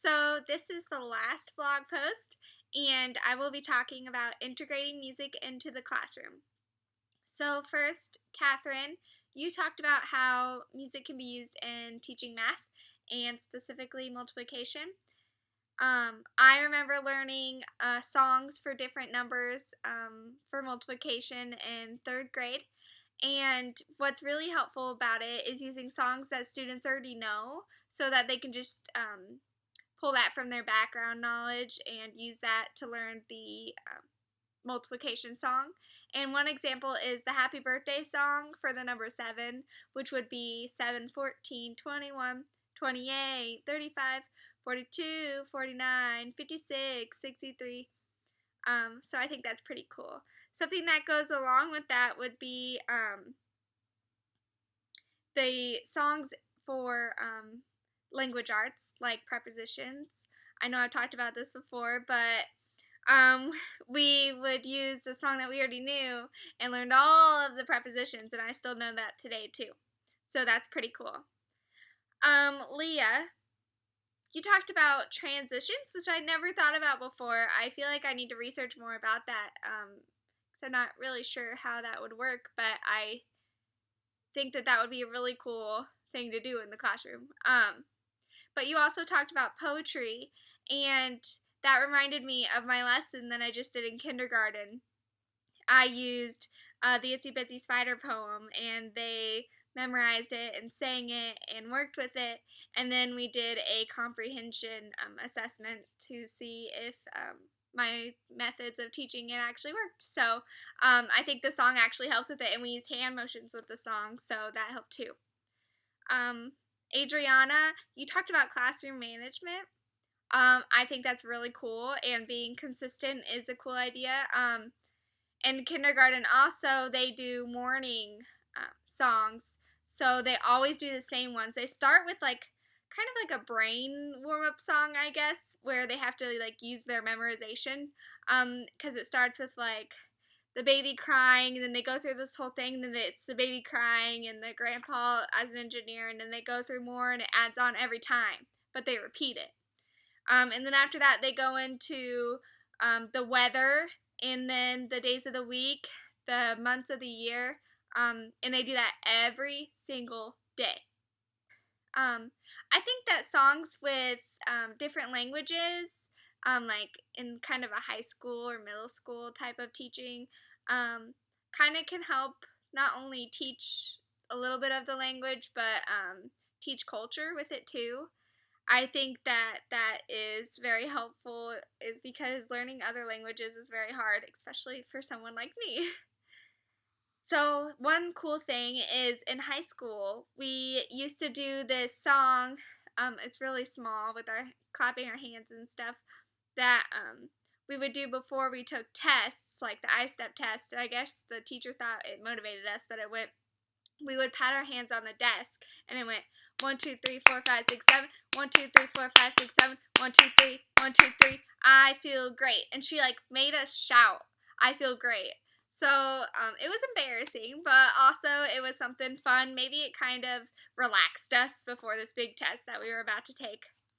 So this is the last blog post, and I will be talking about integrating music into the classroom. So first, Catherine, you talked about how music can be used in teaching math and specifically multiplication. I remember learning songs for different numbers for multiplication in third grade. And what's really helpful about it is using songs that students already know so that they can just pull that from their background knowledge and use that to learn the multiplication song. And one example is the happy birthday song for the number 7, which would be 7, 14, 21, 28, 35, 42, 49, 56, 63. So I think that's pretty cool. Something that goes along with that would be the songs for language arts, like prepositions. I know I've talked about this before, but we would use a song that we already knew and learned all of the prepositions, and I still know that today too. So that's pretty cool. Leah, you talked about transitions, which I never thought about before. I feel like I need to research more about that because I'm not really sure how that would work, but I think that would be a really cool thing to do in the classroom. But you also talked about poetry, and that reminded me of my lesson that I just did in kindergarten. I used the Itsy Bitsy Spider poem, and they memorized it and sang it and worked with it, and then we did a comprehension assessment to see if my methods of teaching it actually worked. So I think the song actually helps with it, and we used hand motions with the song, so that helped too. Adriana, you talked about classroom management. I think that's really cool, and being consistent is a cool idea. In kindergarten also, they do morning songs, so they always do the same ones. They start with kind of like a brain warm-up song, I guess, where they have to use their memorization, because it starts with the baby crying, and then they go through this whole thing, and then it's the baby crying and the grandpa as an engineer, and then they go through more, and it adds on every time, but they repeat it. And then after that, they go into the weather, and then the days of the week, the months of the year, and they do that every single day. I think that songs with different languages, like in kind of a high school or middle school type of teaching, kind of can help not only teach a little bit of the language, but teach culture with it too. I think that is very helpful because learning other languages is very hard, especially for someone like me. So one cool thing is in high school, we used to do this song. It's really small with our clapping our hands and stuff that we would do before we took tests, like the I-STEP test. I guess the teacher thought it motivated us, but we would pat our hands on the desk, and it went 1, 2, 3, 4, 5, 6, 7. 1, 2, 3, 4, 5, 6, 7. 1, 2, 3. 1, 2, 3. I feel great, and she made us shout, "I feel great." So it was embarrassing, but also it was something fun. Maybe it kind of relaxed us before this big test that we were about to take.